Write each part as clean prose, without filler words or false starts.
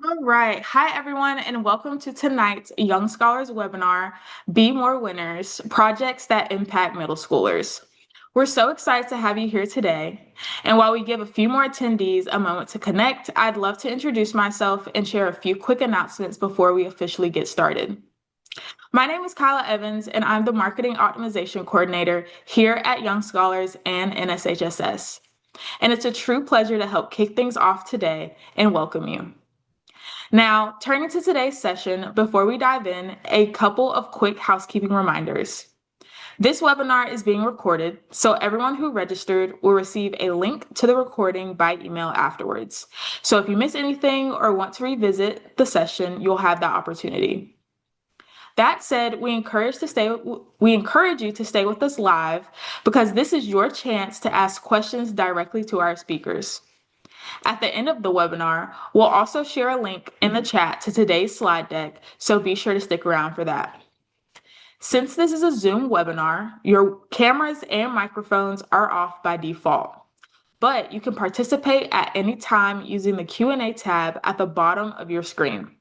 All right. Hi, everyone, and welcome to tonight's Young Scholars webinar, Be More Winners, Projects that Impact Middle Schoolers. We're so excited to have you here today. And while we give a few more attendees a moment to connect, I'd love to introduce myself and share a few quick announcements before we officially get started. My name is Kyla Evans, and I'm the Marketing Optimization Coordinator here at Young Scholars and NSHSS. And it's a true pleasure to help kick things off today and welcome you. Now, turning to today's session, before we dive in, a couple of quick housekeeping reminders. This webinar is being recorded, so everyone who registered will receive a link to the recording by email afterwards. So if you miss anything or want to revisit the session, you'll have that opportunity. That said, we encourage you to stay with us live because this is your chance to ask questions directly to our speakers. At the end of the webinar, we'll also share a link in the chat to today's slide deck, so be sure to stick around for that. Since this is a Zoom webinar, your cameras and microphones are off by default, but you can participate at any time using the Q&A tab at the bottom of your screen.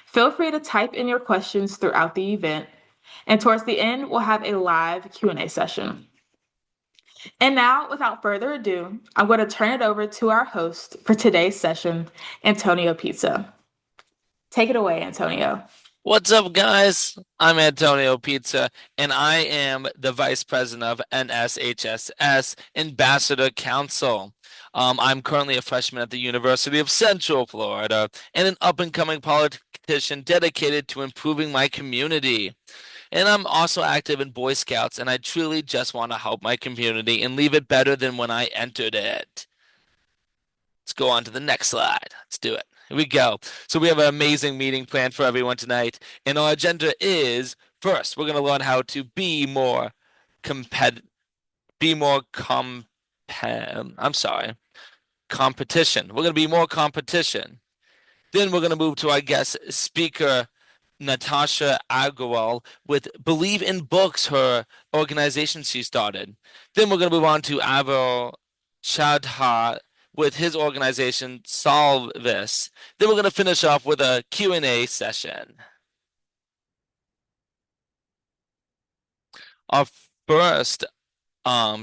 Feel free to type in your questions throughout the event, and towards the end, we'll have a live Q&A session. And now, without further ado, I'm going to turn it over to our host for today's session, Antonio Pizza. Take it away, Antonio. What's up, guys? I'm Antonio Pizza, and I am the Vice President of NSHSS Ambassador Council. I'm currently a freshman at the University of Central Florida and an up-and-coming politician dedicated to improving my community. And I'm also active in Boy Scouts, and I truly just want to help my community and leave it better than when I entered it. Let's go on to the next slide. Let's do it. Here we go. So we have an amazing meeting planned for everyone tonight. And our agenda is first, we're going to learn how to be more compet be more I'm sorry, competition. We're going to be more competition. Then we're going to move to our guest speaker, Natasha Agarwal, with BelieveNBooks, her organization she started. Then we're going to move on to Aveer Chadha with his organization, Solvis. Then we're going to finish off with a Q&A session. Our first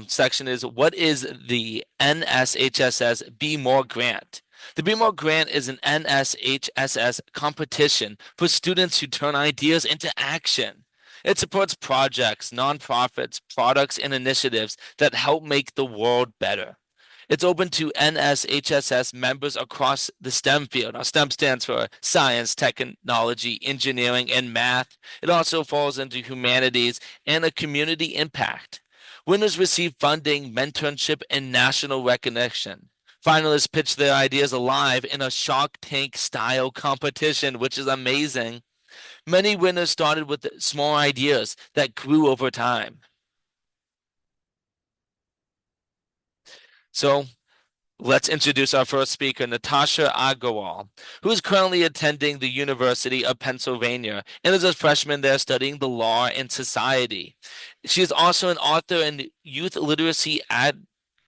section is, what is the NSHSS Be More grant? The Be More grant is an NSHSS competition for students who turn ideas into action. It supports projects, nonprofits, products, and initiatives that help make the world better. It's open to NSHSS members across the STEM field. Now, STEM stands for science, technology, engineering, and math. It also falls into humanities and a community impact. Winners receive funding, mentorship, and national recognition. Finalists pitch their ideas live in a Shark Tank style competition, which is amazing. Many winners started with small ideas that grew over time. So let's introduce our first speaker, Natasha Agarwal, who is currently attending the University of Pennsylvania and is a freshman there studying the law and society. She is also an author and youth literacy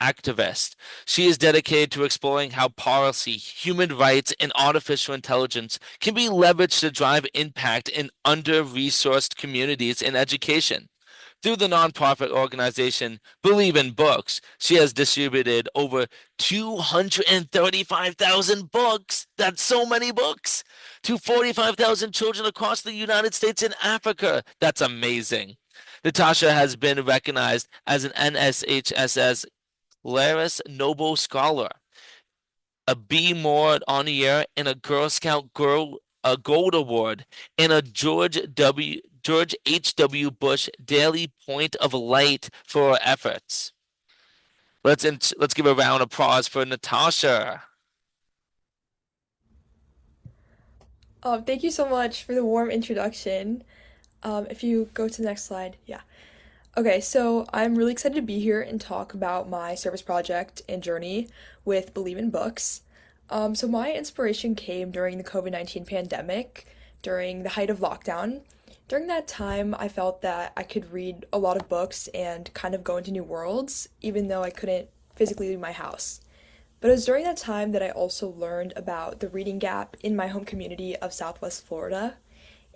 activist. She is dedicated to exploring how policy, human rights, and artificial intelligence can be leveraged to drive impact in under-resourced communities in education. Through the nonprofit organization BelieveNBooks, she has distributed over 235,000 books. That's so many books to 45,000 children across the United States and Africa. That's amazing. Natasha has been recognized as an NSHSS Laris Noble Scholar, a B. More on the Year, and a Girl Scout Gold Award, and a George H.W. Bush Daily Point of Light for her efforts. Let's give a round of applause for Natasha. Thank you so much for the warm introduction. If you go to the next slide, yeah. Okay, so I'm really excited to be here and talk about my service project and journey with BelieveNBooks. So my inspiration came during the COVID-19 pandemic, during the height of lockdown. During that time, I felt that I could read a lot of books and kind of go into new worlds, even though I couldn't physically leave my house. But it was during that time that I also learned about the reading gap in my home community of Southwest Florida.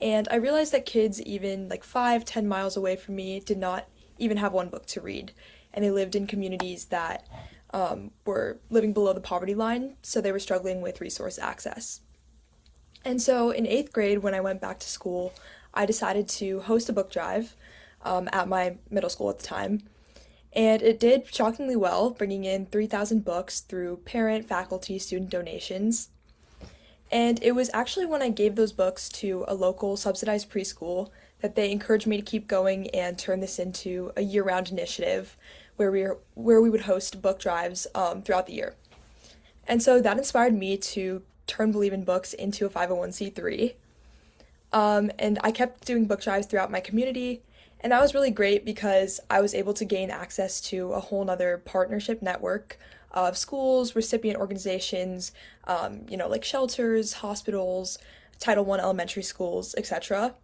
And I realized that kids, even like 5, 10 miles away from me, did not even have one book to read. And they lived in communities that were living below the poverty line, so they were struggling with resource access. And so in eighth grade, when I went back to school, I decided to host a book drive at my middle school at the time. And it did shockingly well, bringing in 3,000 books through parent, faculty, student donations. And it was actually when I gave those books to a local subsidized preschool that they encouraged me to keep going and turn this into a year-round initiative where we would host book drives throughout the year. And so that inspired me to turn Believe in Books into a 501c3. And I kept doing book drives throughout my community, and that was really great because I was able to gain access to a whole nother partnership network of schools, recipient organizations, like shelters, hospitals, Title I elementary schools, etc.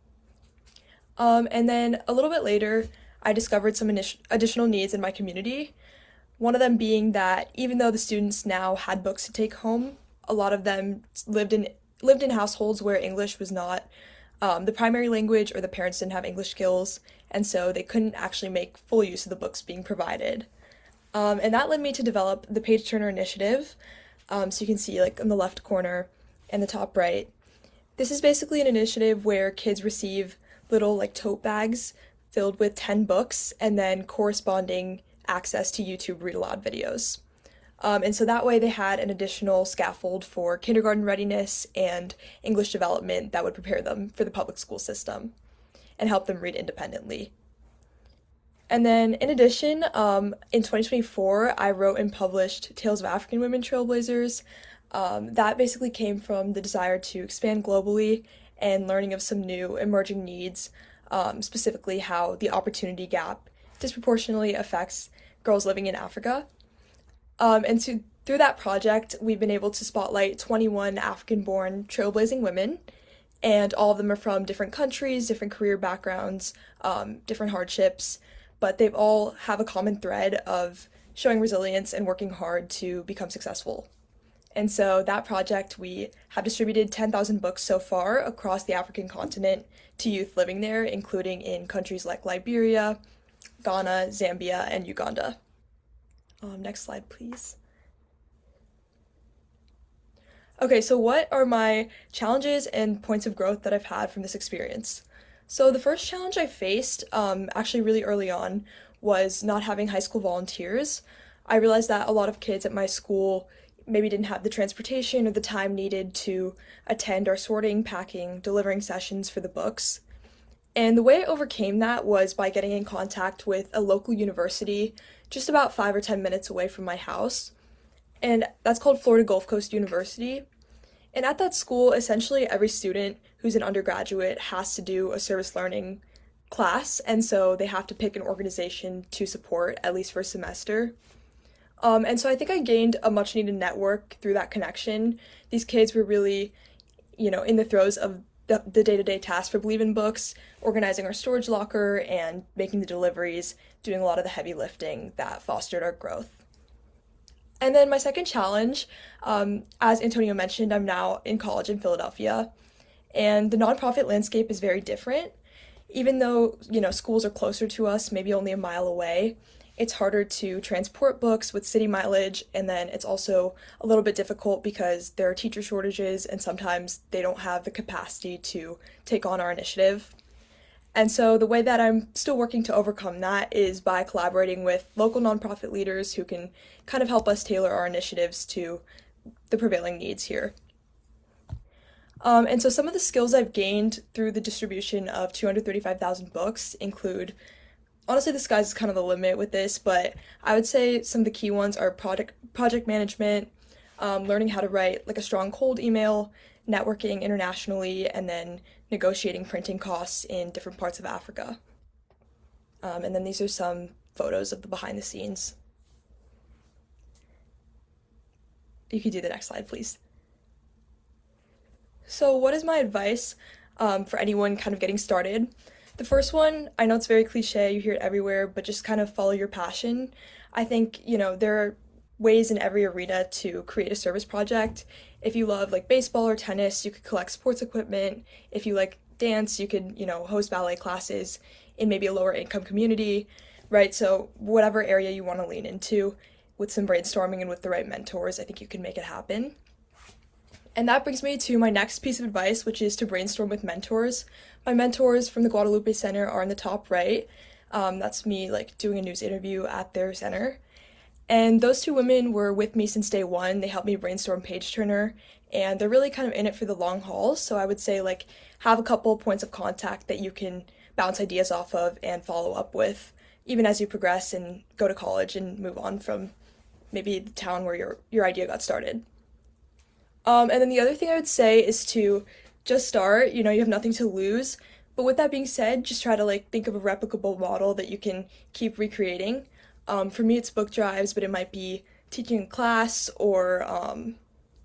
And then a little bit later, I discovered some additional needs in my community. One of them being that even though the students now had books to take home, a lot of them lived in households where English was not the primary language, or the parents didn't have English skills, and so they couldn't actually make full use of the books being provided. And that led me to develop the Page Turner Initiative. So you can see, like, in the left corner and the top right. This is basically an initiative where kids receive little, like, tote bags filled with 10 books and then corresponding access to YouTube read aloud videos. And so that way they had an additional scaffold for kindergarten readiness and English development that would prepare them for the public school system and help them read independently. And then, in addition, in 2024, I wrote and published Tales of African Women Trailblazers. That basically came from the desire to expand globally and learning of some new emerging needs, specifically how the opportunity gap disproportionately affects girls living in Africa. Through that project, we've been able to spotlight 21 African-born trailblazing women, and all of them are from different countries, different career backgrounds, different hardships, but they've all have a common thread of showing resilience and working hard to become successful. And so that project, we have distributed 10,000 books so far across the African continent to youth living there, including in countries like Liberia, Ghana, Zambia, and Uganda. Next slide, please. Okay, so what are my challenges and points of growth that I've had from this experience? So the first challenge I faced, actually really early on, was not having high school volunteers. I realized that a lot of kids at my school maybe didn't have the transportation or the time needed to attend our sorting, packing, delivering sessions for the books. And the way I overcame that was by getting in contact with a local university just about 5 or 10 minutes away from my house. And that's called Florida Gulf Coast University. And at that school, essentially every student who's an undergraduate has to do a service learning class, and so they have to pick an organization to support, at least for a semester. And so I think I gained a much needed network through that connection. These kids were really, in the throes of the day-to-day tasks for Believe in Books, organizing our storage locker and making the deliveries, doing a lot of the heavy lifting that fostered our growth. And then my second challenge, as Antonio mentioned, I'm now in college in Philadelphia, and the nonprofit landscape is very different. Even though, schools are closer to us, maybe only a mile away, it's harder to transport books with city mileage, and then it's also a little bit difficult because there are teacher shortages and sometimes they don't have the capacity to take on our initiative. And so the way that I'm still working to overcome that is by collaborating with local nonprofit leaders who can kind of help us tailor our initiatives to the prevailing needs here. And so some of the skills I've gained through the distribution of 235,000 books include, honestly, the sky's kind of the limit with this, but I would say some of the key ones are project management, learning how to write like a strong cold email, networking internationally, and then negotiating printing costs in different parts of Africa. And then these are some photos of the behind the scenes. You could do the next slide, please. So what is my advice for anyone kind of getting started? The first one, I know it's very cliche, you hear it everywhere, but just kind of follow your passion. I think, there are ways in every arena to create a service project. If you love like baseball or tennis, you could collect sports equipment. If you like dance, you could, host ballet classes in maybe a lower income community, right? So, whatever area you want to lean into with some brainstorming and with the right mentors, I think you can make it happen. And that brings me to my next piece of advice, which is to brainstorm with mentors. My mentors from the Guadalupe Center are in the top right. That's me like doing a news interview at their center. And those two women were with me since day one. They helped me brainstorm Page Turner, and they're really kind of in it for the long haul. So I would say, like, have a couple points of contact that you can bounce ideas off of and follow up with, even as you progress and go to college and move on from maybe the town where your idea got started. And then the other thing I would say is to just start. You have nothing to lose. But with that being said, just try to like think of a replicable model that you can keep recreating. For me, it's book drives, but it might be teaching a class or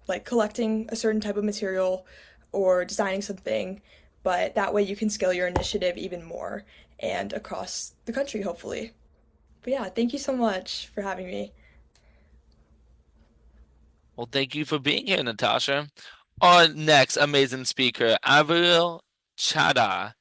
like collecting a certain type of material or designing something. But that way you can scale your initiative even more and across the country, hopefully. But yeah, thank you so much for having me. Well, thank you for being here, Natasha. Our next amazing speaker, Aveer Chadha.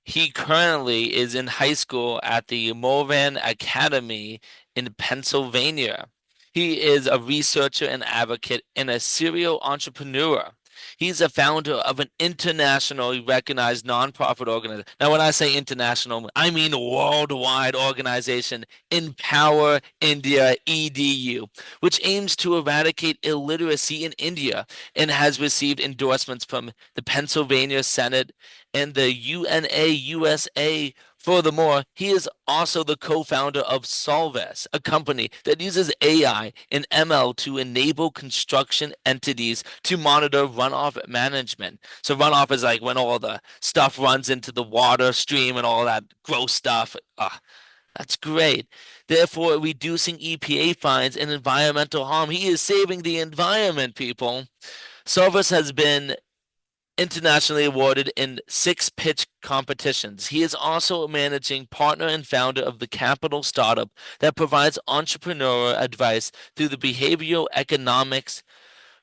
He currently is in high school at the Moran Academy in Pennsylvania. He is a researcher and advocate and a serial entrepreneur. He's a founder of an internationally recognized nonprofit organization. Now, when I say international, I mean worldwide organization, Empower India EDU, which aims to eradicate illiteracy in India and has received endorsements from the Pennsylvania Senate and the UNA USA. Furthermore, he is also the co-founder of Solvis, a company that uses AI and ML to enable construction entities to monitor runoff management. So runoff is like when all the stuff runs into the water stream and all that gross stuff. That's great. Therefore, reducing EPA fines and environmental harm. He is saving the environment, people. Solvis has been internationally awarded in 6 pitch competitions. He is also a managing partner and founder of the Capital startup that provides entrepreneurial advice through the behavioral economics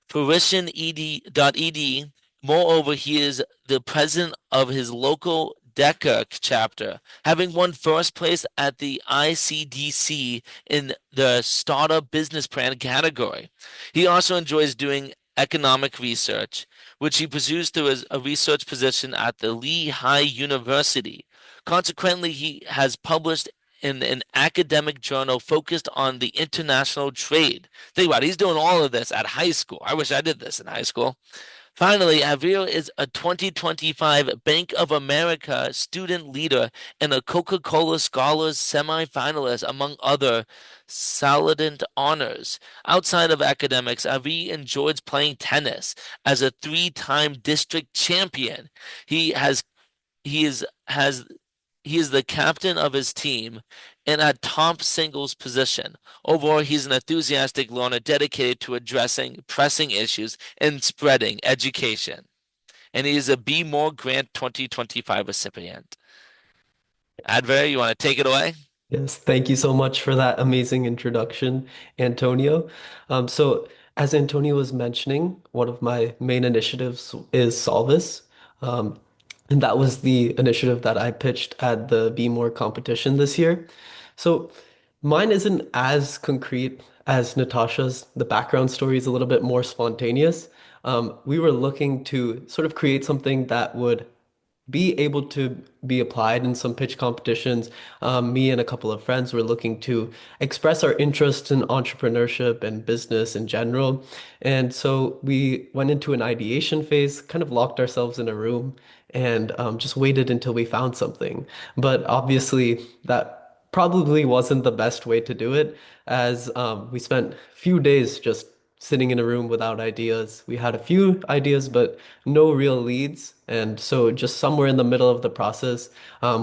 fruitioned.ed. Moreover, he is the president of his local DECA chapter, having won first place at the ICDC in the Startup Business Plan category. He also enjoys doing economic research, which he pursues through a research position at the Lehigh University. Consequently, he has published in an academic journal focused on the international trade. Think about it, he's doing all of this at high school. I wish I did this in high school. Finally, Aveer is a 2025 Bank of America student leader and a Coca-Cola Scholars semifinalist, among other Saladin honors. Outside of academics, Aveer enjoys playing tennis as a three-time district champion. He has has he is the captain of his team and at top singles position. Overall, he's an enthusiastic learner dedicated to addressing pressing issues and spreading education. And he is a Be More Grant 2025 recipient. Adver, you want to take it away? Yes, thank you so much for that amazing introduction, Antonio. So, as Antonio was mentioning, one of my main initiatives is Solvis. Um, and that was the initiative that I pitched at the Be More competition this year. So, mine isn't as concrete as Natasha's. The background story is a little bit more spontaneous. We were looking to sort of create something that would be able to be applied in some pitch competitions. Me and a couple of friends were looking to express our interest in entrepreneurship and business in general. And so we went into an ideation phase, kind of locked ourselves in a room and just waited until we found something. But obviously, that probably wasn't the best way to do it, as we spent a few days just sitting in a room without ideas. We had a few ideas, but no real leads. And so, just somewhere in the middle of the process,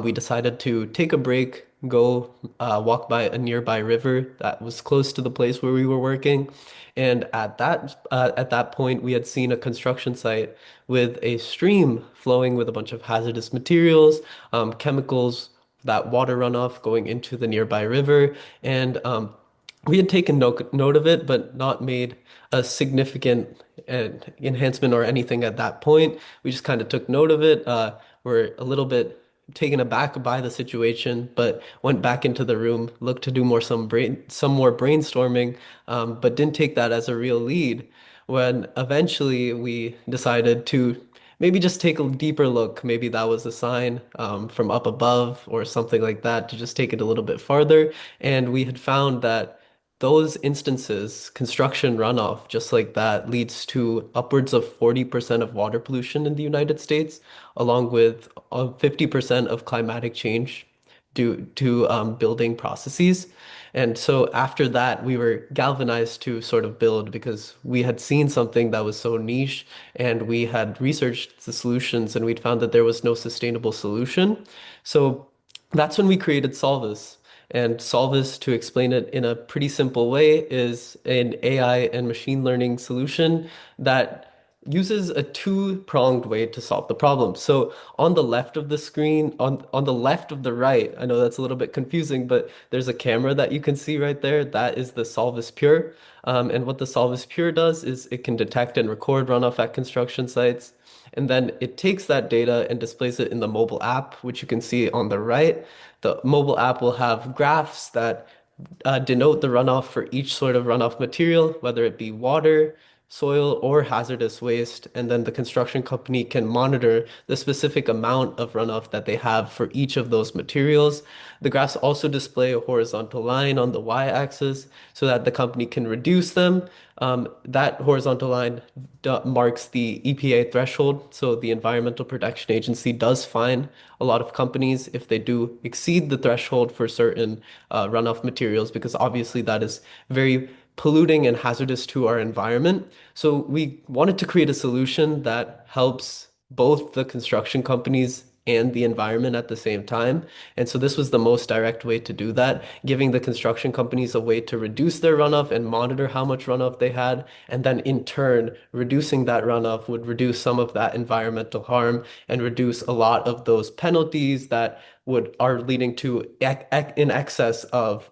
we decided to take a break, go walk by a nearby river that was close to the place where we were working. And at that point, we had seen a construction site with a stream flowing with a bunch of hazardous materials, chemicals, that water runoff going into the nearby river, and we had taken note of it, but not made a significant enhancement or anything at that point. We just kind of took note of it. We're a little bit taken aback by the situation, but went back into the room, looked to do some more brainstorming, but didn't take that as a real lead. When eventually we decided to maybe just take a deeper look. Maybe that was a sign from up above or something like that to just take it a little bit farther. And we had found that those instances, construction runoff, just like that, leads to upwards of 40% of water pollution in the United States, along with 50% of climatic change due to building processes. And so after that, we were galvanized to sort of build because we had seen something that was so niche and we had researched the solutions and we'd found that there was no sustainable solution. So that's when we created Solvis. And Solvis, to explain it in a pretty simple way, is an AI and machine learning solution that uses a two-pronged way to solve the problem. So on the left of the screen, on the left of the right, I know that's a little bit confusing, but there's a camera that you can see right there. That is the Solvis Pure. And what the Solvis Pure does is it can detect and record runoff at construction sites. And then it takes that data and displays it in the mobile app, which you can see on the right. The mobile app will have graphs that denote the runoff for each sort of runoff material, whether it be water, soil, or hazardous waste. And then the construction company can monitor the specific amount of runoff that they have for each of those materials. The graphs also display a horizontal line on the y-axis so that the company can reduce them. That horizontal line marks the EPA threshold. So the Environmental Protection Agency does fine a lot of companies if they do exceed the threshold for certain runoff materials, because obviously that is very polluting and hazardous to our environment. So we wanted to create a solution that helps both the construction companies and the environment at the same time. And so this was the most direct way to do that, giving the construction companies a way to reduce their runoff and monitor how much runoff they had. And then in turn, reducing that runoff would reduce some of that environmental harm and reduce a lot of those penalties that would are leading to in excess of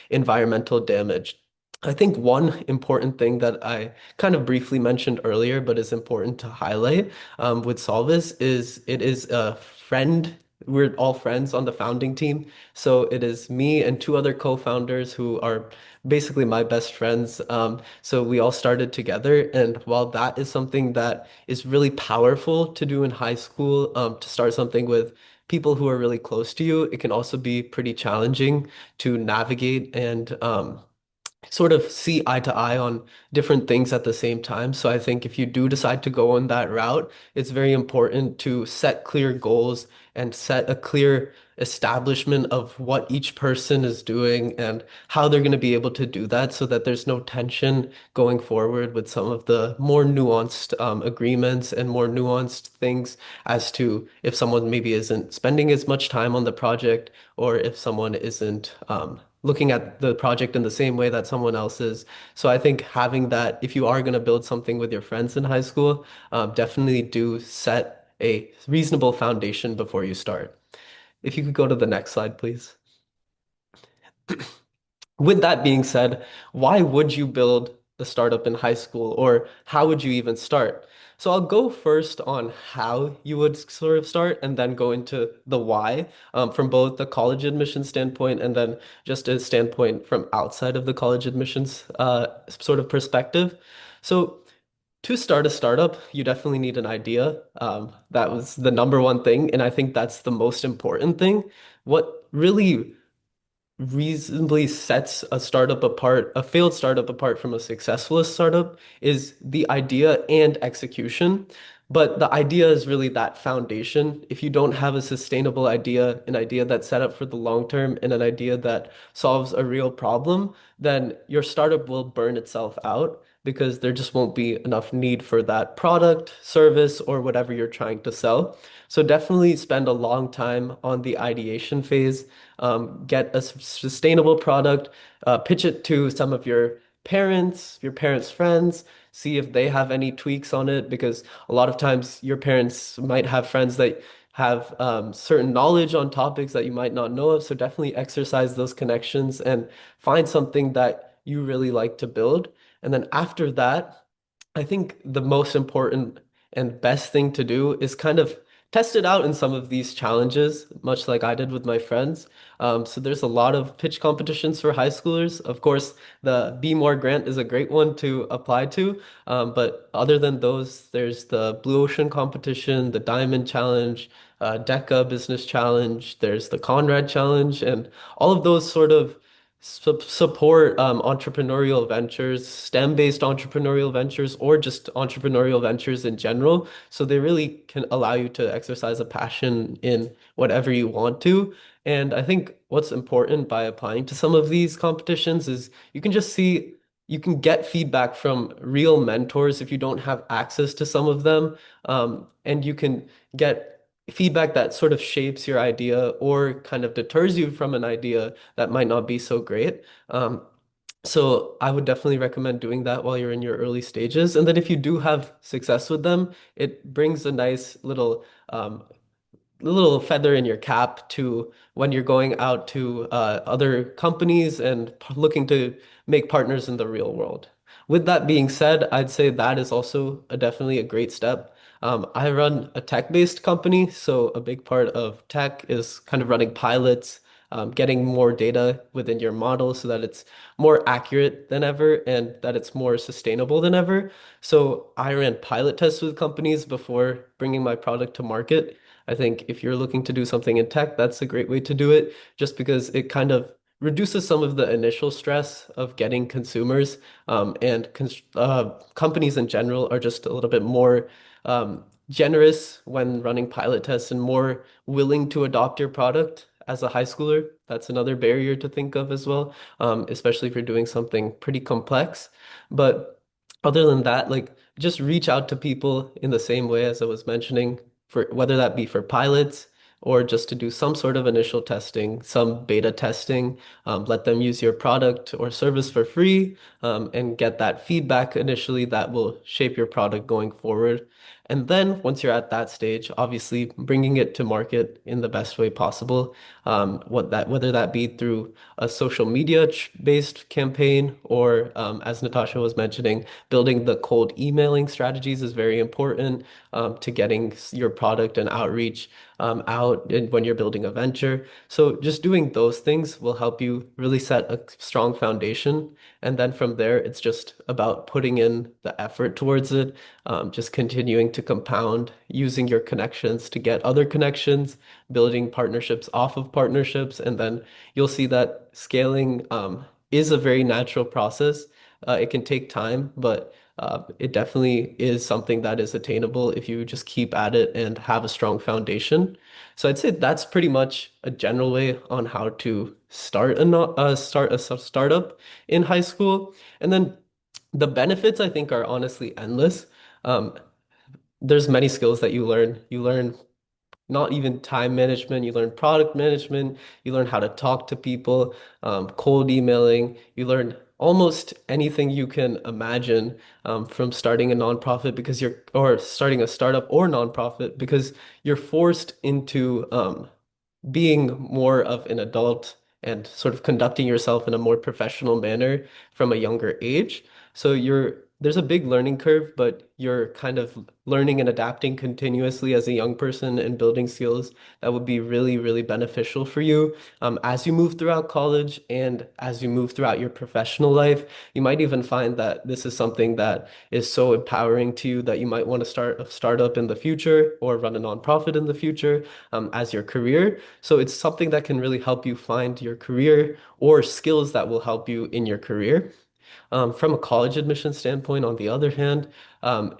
environmental damage. I think one important thing that I kind of briefly mentioned earlier, but is important to highlight with Solvis is it is a friend. We're all friends on the founding team. So it is me and two other co-founders who are basically my best friends. So we all started together. And while that is something that is really powerful to do in high school, to start something with people who are really close to you, it can also be pretty challenging to navigate and sort of see eye to eye on different things at the same time. So I think if you do decide to go on that route, it's very important to set clear goals and set a clear establishment of what each person is doing and how they're going to be able to do that so that there's no tension going forward with some of the more nuanced agreements and more nuanced things as to if someone maybe isn't spending as much time on the project or if someone isn't looking at the project in the same way that someone else is. So I think having that, if you are going to build something with your friends in high school, definitely do set a reasonable foundation before you start. If you could go to the next slide, please. With that being said, why would you build a startup in high school, or how would you even start? So I'll go first on how you would sort of start and then go into the why from both the college admission standpoint and then just a standpoint from outside of the college admissions sort of perspective. So to start a startup, you definitely need an idea. That was the number one thing, and I think that's the most important thing. What really reasonably sets a startup apart, a failed startup apart from a successful startup is the idea and execution. But the idea is really that foundation. If you don't have a sustainable idea, an idea that's set up for the long term, and an idea that solves a real problem, then your startup will burn itself out because there just won't be enough need for that product, service, or whatever you're trying to sell. So definitely spend a long time on the ideation phase, get a sustainable product, pitch it to some of your parents' friends, see if they have any tweaks on it, because a lot of times your parents might have friends that have certain knowledge on topics that you might not know of. So definitely exercise those connections and find something that you really like to build. And then after that, I think the most important and best thing to do is kind of test it out in some of these challenges, much like I did with my friends. So there's a lot of pitch competitions for high schoolers. Of course, the Be More grant is a great one to apply to. But other than those, there's the Blue Ocean competition, the Diamond Challenge, DECA Business Challenge, there's the Conrad Challenge, and all of those sort of support entrepreneurial ventures, STEM-based entrepreneurial ventures, or just entrepreneurial ventures in general. So they really can allow you to exercise a passion in whatever you want to. And I think what's important by applying to some of these competitions is you can just see, you can get feedback from real mentors if you don't have access to some of them. And you can get feedback that sort of shapes your idea or kind of deters you from an idea that might not be so great. So I would definitely recommend doing that while you're in your early stages. And then if you do have success with them, it brings a nice little feather in your cap to when you're going out to other companies and looking to make partners in the real world. With that being said, I'd say that is also definitely a great step. I run a tech-based company, so a big part of tech is kind of running pilots, getting more data within your model so that it's more accurate than ever and that it's more sustainable than ever. So I ran pilot tests with companies before bringing my product to market. I think if you're looking to do something in tech, that's a great way to do it, just because it kind of reduces some of the initial stress of getting consumers. And companies in general are just a little bit more generous when running pilot tests and more willing to adopt your product as a high schooler. That's another barrier to think of as well, especially if you're doing something pretty complex. But other than that, like just reach out to people in the same way as I was mentioning for whether that be for pilots or just to do some sort of initial testing, some beta testing, let them use your product or service for free, and get that feedback initially that will shape your product going forward. And then once you're at that stage, obviously bringing it to market in the best way possible, whether that be through a social media based campaign or, as Natasha was mentioning, building the cold emailing strategies is very important to getting your product and outreach out and when you're building a venture. So just doing those things will help you really set a strong foundation. And then from there, it's just about putting in the effort towards it, just continuing to compound, using your connections to get other connections, building partnerships off of partnerships, and then you'll see that scaling is a very natural process. It can take time, but it definitely is something that is attainable if you just keep at it and have a strong foundation. So I'd say that's pretty much a general way on how to start a startup in high school. And then the benefits I think are honestly endless. Um, there's many skills that you learn. You learn not even time management. You learn product management. You learn how to talk to people, cold emailing. You learn almost anything you can imagine from starting a nonprofit or starting a startup or nonprofit because you're forced into being more of an adult and sort of conducting yourself in a more professional manner from a younger age. So there's a big learning curve, but you're kind of learning and adapting continuously as a young person and building skills that would be really, really beneficial for you as you move throughout college and as you move throughout your professional life. You might even find that this is something that is so empowering to you that you might want to start a startup in the future or run a nonprofit in the future as your career. So it's something that can really help you find your career or skills that will help you in your career. From a college admission standpoint, on the other hand,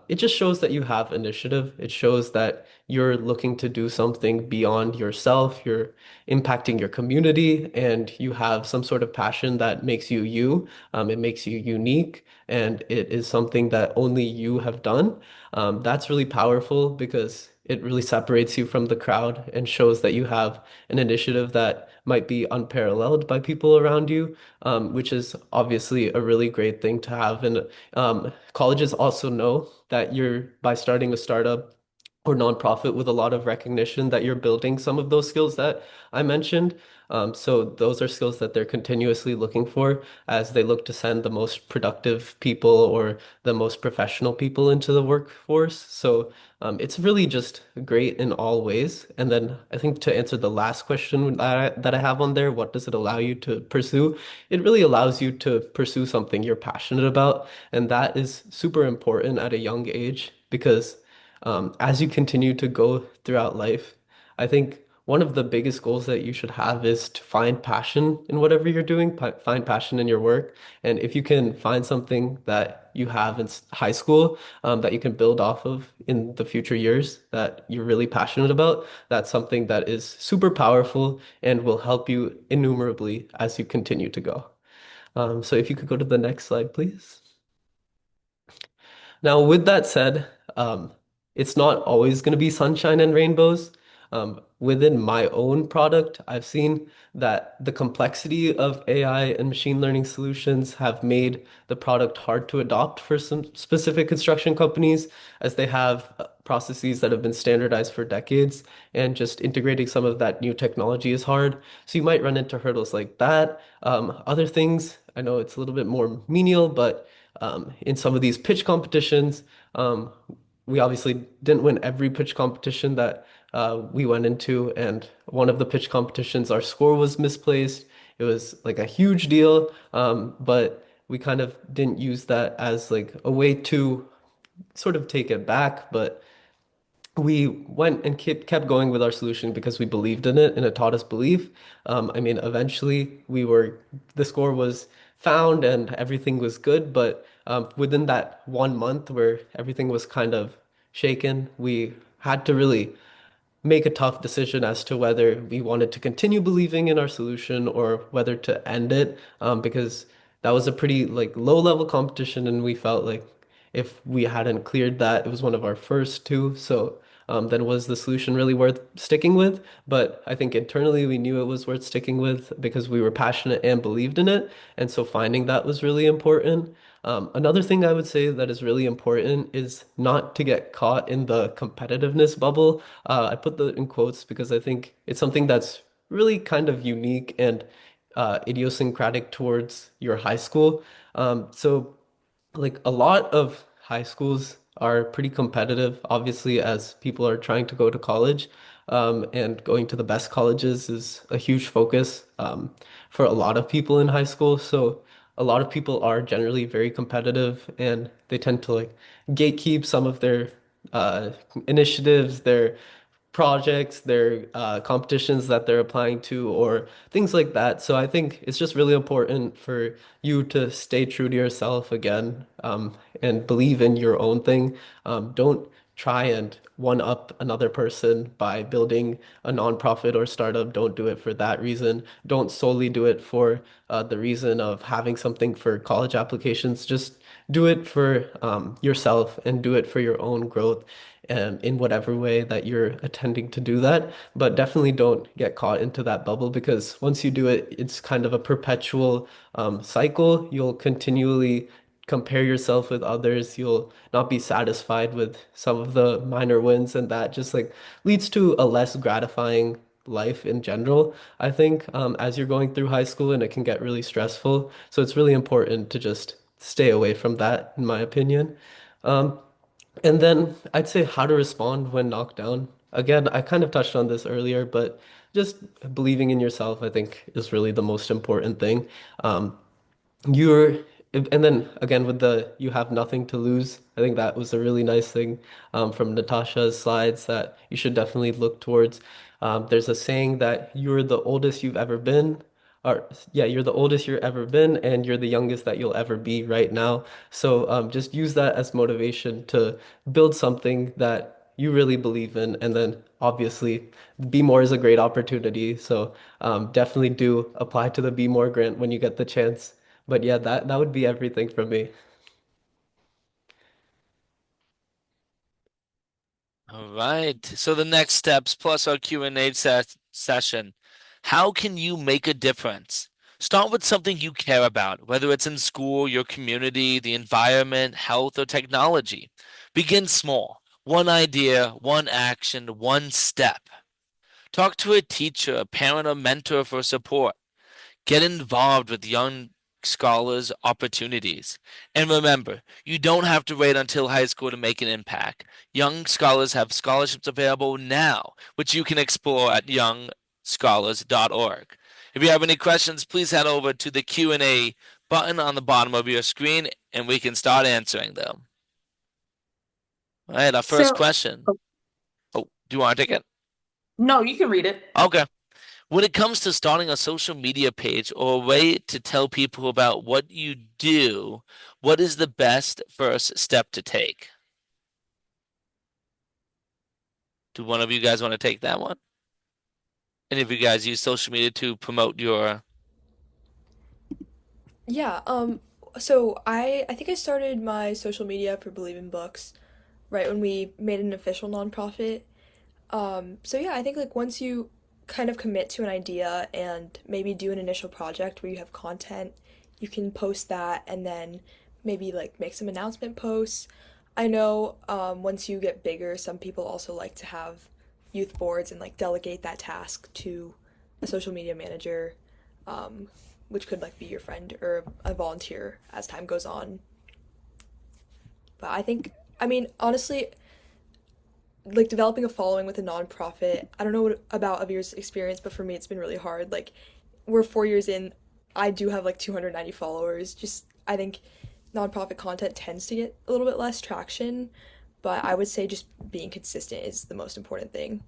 it just shows that you have initiative. It shows that you're looking to do something beyond yourself. You're impacting your community, and you have some sort of passion that makes you you. It makes you unique, and it is something that only you have done. That's really powerful because it really separates you from the crowd and shows that you have an initiative that might be unparalleled by people around you, which is obviously a really great thing to have. And colleges also know that by starting a startup, or nonprofit with a lot of recognition that you're building some of those skills that I mentioned. So those are skills that they're continuously looking for as they look to send the most productive people or the most professional people into the workforce. So it's really just great in all ways. And then I think to answer the last question that I have on there, what does it allow you to pursue? It really allows you to pursue something you're passionate about. And that is super important at a young age because as you continue to go throughout life, I think one of the biggest goals that you should have is to find passion in whatever you're doing, find passion in your work. And if you can find something that you have in high school that you can build off of in the future years that you're really passionate about, that's something that is super powerful and will help you innumerably as you continue to go. So if you could go to the next slide, please. Now, with that said, it's not always going to be sunshine and rainbows. Within my own product, I've seen that the complexity of AI and machine learning solutions have made the product hard to adopt for some specific construction companies, as they have processes that have been standardized for decades, and just integrating some of that new technology is hard. So you might run into hurdles like that. Other things, I know it's a little bit more menial, but in some of these pitch competitions. Um, we obviously didn't win every pitch competition that we went into, and one of the pitch competitions, our score was misplaced. It was like a huge deal, but we kind of didn't use that as like a way to sort of take it back, but we went and kept going with our solution because we believed in it and it taught us belief. I mean, eventually the score was found and everything was good, but within that 1 month where everything was kind of shaken, we had to really make a tough decision as to whether we wanted to continue believing in our solution or whether to end it, because that was a pretty like low level competition, and we felt like if we hadn't cleared that, it was one of our first two. So then was the solution really worth sticking with? But I think internally we knew it was worth sticking with because we were passionate and believed in it. And so finding that was really important. Another thing I would say that is really important is not to get caught in the competitiveness bubble. I put that in quotes because I think it's something that's really kind of unique and idiosyncratic towards your high school. So like a lot of high schools are pretty competitive, obviously, as people are trying to go to college. And going to the best colleges is a huge focus for a lot of people in high school. So a lot of people are generally very competitive and they tend to like gatekeep some of their uh, initiatives, their projects, their competitions that they're applying to, or things like that. So I think it's just really important for you to stay true to yourself again, and believe in your own thing. Don't try and one up another person by building a nonprofit or startup. Don't do it for that reason. Don't solely do it for the reason of having something for college applications. Just do it for yourself and do it for your own growth in whatever way that you're attending to do that. But definitely don't get caught into that bubble because once you do it, it's kind of a perpetual cycle. You'll continually compare yourself with others. You'll not be satisfied with some of the minor wins, and that just like leads to a less gratifying life in general, I think, as you're going through high school, and it can get really stressful. So it's really important to just stay away from that, in my opinion. Um, and then I'd say how to respond when knocked down. Again, I kind of touched on this earlier, but just believing in yourself, I think, is really the most important thing. Um, you're, and then again with the you have nothing to lose. I think that was a really nice thing from Natasha's slides that you should definitely look towards. There's a saying that you're the oldest you've ever been, or yeah, you're the oldest you've ever been, and you're the youngest that you'll ever be right now. So just use that as motivation to build something that you really believe in, and then obviously Be More is a great opportunity. So definitely do apply to the Be More grant when you get the chance. But yeah, that would be everything from me. All right. So the next steps plus our Q&A session. How can you make a difference? Start with something you care about, whether it's in school, your community, the environment, health, or technology. Begin small. One idea, one action, one step. Talk to a teacher, a parent, or mentor for support. Get involved with young scholars' opportunities. And remember, you don't have to wait until high school to make an impact. Young scholars have scholarships available now, which you can explore at youngscholars.org. If you have any questions, please head over to the Q&A button on the bottom of your screen and we can start answering them. All right, our first So, question. oh, Oh, do you want to take it? no, you can read it. Okay. When it comes to starting a social media page or a way to tell people about what you do, what is the best first step to take? Do one of you guys want to take that one? Any of you guys use social media to promote your? Yeah, so I think I started my social media for Believe in Books right when we made an official nonprofit. So yeah, I think like once you kind of commit to an idea and maybe do an initial project where you have content, you can post that and then maybe like make some announcement posts. I know once you get bigger, some people also like to have youth boards and like delegate that task to a social media manager, um, which could like be your friend or a volunteer as time goes on. But I think, I mean, honestly, like developing a following with a nonprofit. I don't know what about Avir's experience, but for me, it's been really hard. Like, we're 4 years in. I do have like 290 followers. Just, I think nonprofit content tends to get a little bit less traction, but I would say just being consistent is the most important thing.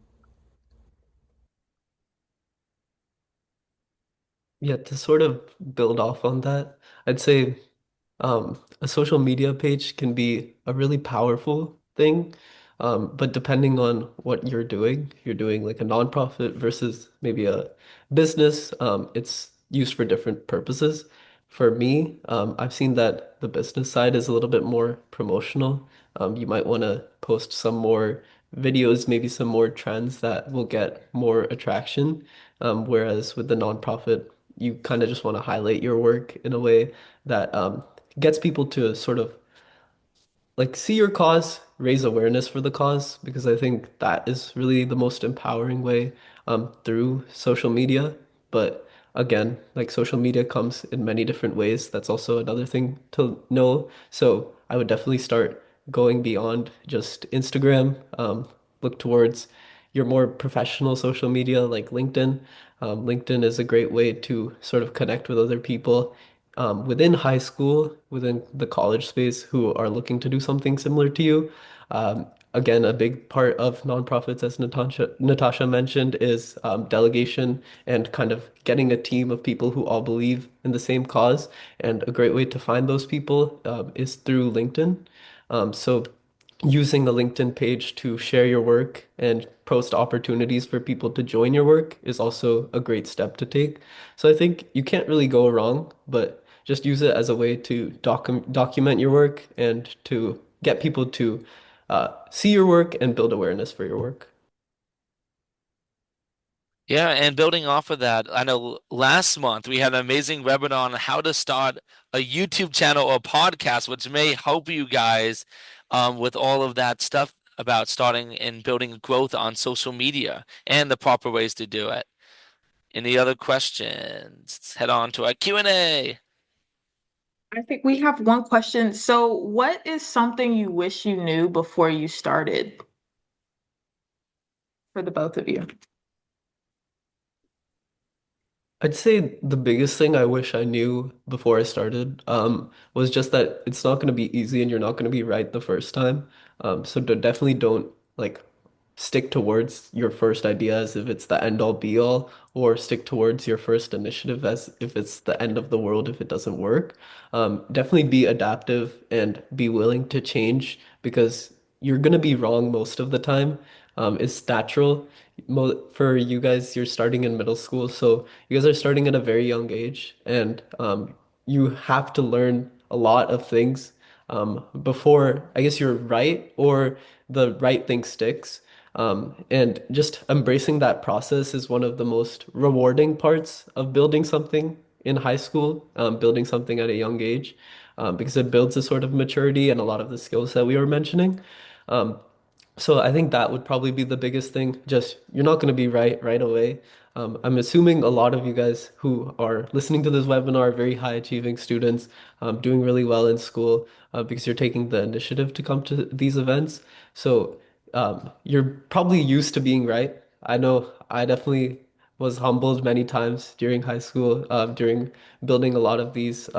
Yeah, to sort of build off on that, I'd say a social media page can be a really powerful thing, but depending on what you're doing like a nonprofit versus maybe a business, it's used for different purposes. For me, I've seen that the business side is a little bit more promotional. You might want to post some more videos, maybe some more trends that will get more attraction. Whereas with the nonprofit, you kind of just want to highlight your work in a way that gets people to sort of like see your cause, raise awareness for the cause, because I think that is really the most empowering way through social media. But again, like social media comes in many different ways. That's also another thing to know. So I would definitely start going beyond just Instagram, look towards your more professional social media like LinkedIn. LinkedIn is a great way to sort of connect with other people within high school, within the college space, who are looking to do something similar to you. Again, a big part of nonprofits, as Natasha mentioned, is delegation and kind of getting a team of people who all believe in the same cause. And a great way to find those people is through LinkedIn. So using the LinkedIn page to share your work and post opportunities for people to join your work is also a great step to take. So I think you can't really go wrong, but just use it as a way to document your work and to get people to see your work and build awareness for your work. Yeah, and building off of that, I know last month we had an amazing webinar on how to start a YouTube channel or podcast, which may help you guys with all of that stuff about starting and building growth on social media and the proper ways to do it. Any other questions? Let's head on to our Q&A. I think we have one question. So, what is something you wish you knew before you started for the both of you? I'd say the biggest thing I wish I knew before I started was just that it's not going to be easy and you're not going to be right the first time. So definitely don't like stick towards your first idea as if it's the end all be all, or stick towards your first initiative as if it's the end of the world if it doesn't work. Definitely be adaptive and be willing to change because you're going to be wrong most of the time. It's natural. For you guys, you're starting in middle school, so you guys are starting at a very young age, and you have to learn a lot of things before I guess you're right or the right thing sticks. And just embracing that process is one of the most rewarding parts of building something in high school, building something at a young age, because it builds a sort of maturity and a lot of the skills that we were mentioning. Um, So I think that would probably be the biggest thing. Just you're not going to be right away. I'm assuming a lot of you guys who are listening to this webinar are very high achieving students, doing really well in school, because you're taking the initiative to come to these events. So you're probably used to being right. I know I definitely was humbled many times during high school, during building a lot of these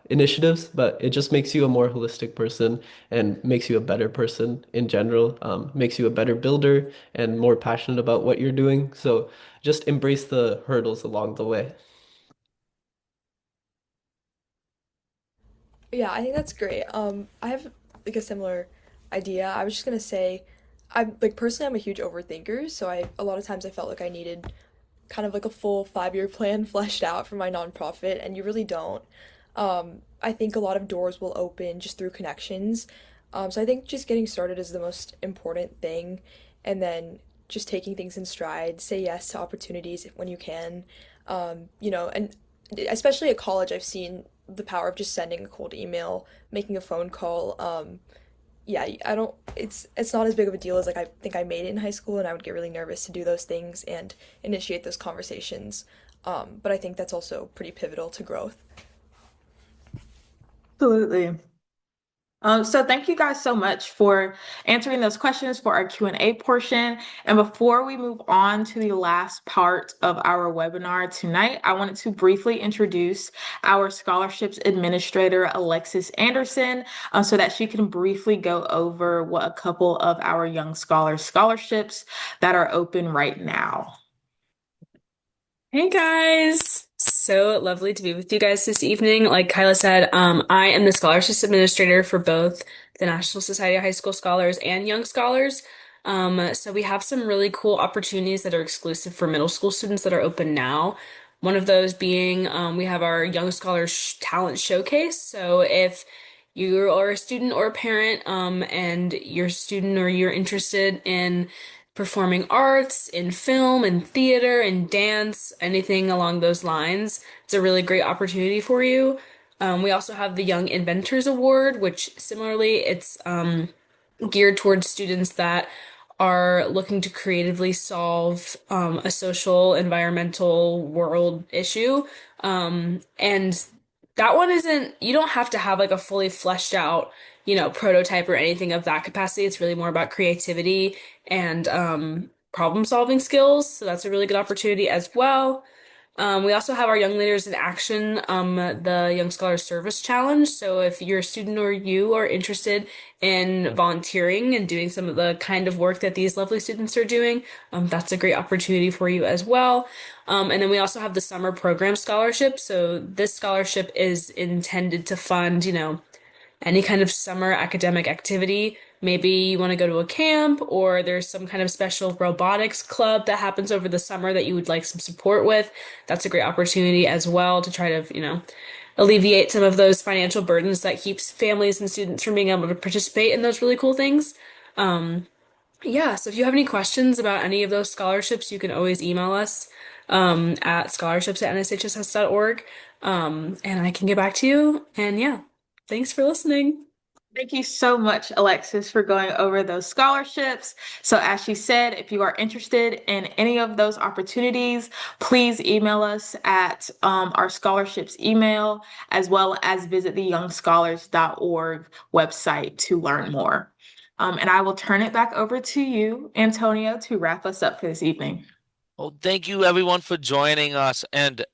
initiatives, but it just makes you a more holistic person and makes you a better person in general, makes you a better builder and more passionate about what you're doing. So just embrace the hurdles along the way. Yeah, I think that's great. I have like a similar idea. I was just gonna say, I'm like personally, I'm a huge overthinker, so I a lot of times I felt like I needed kind of like a full 5 year plan fleshed out for my nonprofit, and you really don't. I think a lot of doors will open just through connections. So I think just getting started is the most important thing, and then just taking things in stride, say yes to opportunities when you can. And especially at college, I've seen the power of just sending a cold email, making a phone call. Yeah, I don't. It's not as big of a deal as like I think I made it in high school, and I would get really nervous to do those things and initiate those conversations. But I think that's also pretty pivotal to growth. Absolutely. So thank you guys so much for answering those questions for our Q&A portion. And before we move on to the last part of our webinar tonight, I wanted to briefly introduce our scholarships administrator, Alexis Anderson, so that she can briefly go over what a couple of our young scholars scholarships that are open right now. Hey guys, so lovely to be with you guys this evening. Like Kyla said, I am the scholarships administrator for both the National Society of High School Scholars and Young Scholars. So we have some really cool opportunities that are exclusive for middle school students that are open now. One of those being we have our Young Scholars Talent Showcase. So if you are a student or a parent, and you're a student or you're interested in performing arts, in film and theater and dance, anything along those lines. It's a really great opportunity for you. We also have the Young Inventors Award, which similarly, it's geared towards students that are looking to creatively solve a social, environmental, world issue. And that one isn't, you don't have to have like a fully fleshed out, prototype or anything of that capacity. It's really more about creativity and problem solving skills. So that's a really good opportunity as well. We also have our Young Leaders in Action, the Young Scholars Service Challenge. So if you're a student or you are interested in volunteering and doing some of the kind of work that these lovely students are doing, that's a great opportunity for you as well. And then we also have the Summer Program Scholarship. So this scholarship is intended to fund, any kind of summer academic activity. Maybe you want to go to a camp, or there's some kind of special robotics club that happens over the summer that you would like some support with. That's a great opportunity as well to try to, alleviate some of those financial burdens that keeps families and students from being able to participate in those really cool things. Yeah, so if you have any questions about any of those scholarships, you can always email us at scholarships@nshss.org, and I can get back to you. And yeah, thanks for listening. Thank you so much, Alexis, for going over those scholarships. So, as she said, if you are interested in any of those opportunities, please email us at our scholarships email, as well as visit the youngscholars.org website to learn more. And I will turn it back over to you, Antonio, to wrap us up for this evening. Well, thank you everyone for joining us, and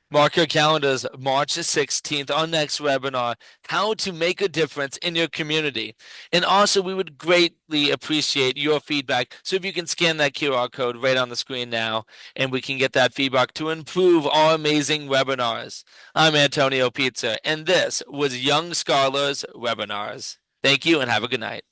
mark your calendars, March the 16th, our next webinar, how to make a difference in your community. And also, we would greatly appreciate your feedback. So if you can scan that QR code right on the screen now, and we can get that feedback to improve our amazing webinars. I'm Antonio Pizza, and this was Young Scholars Webinars. Thank you and have a good night.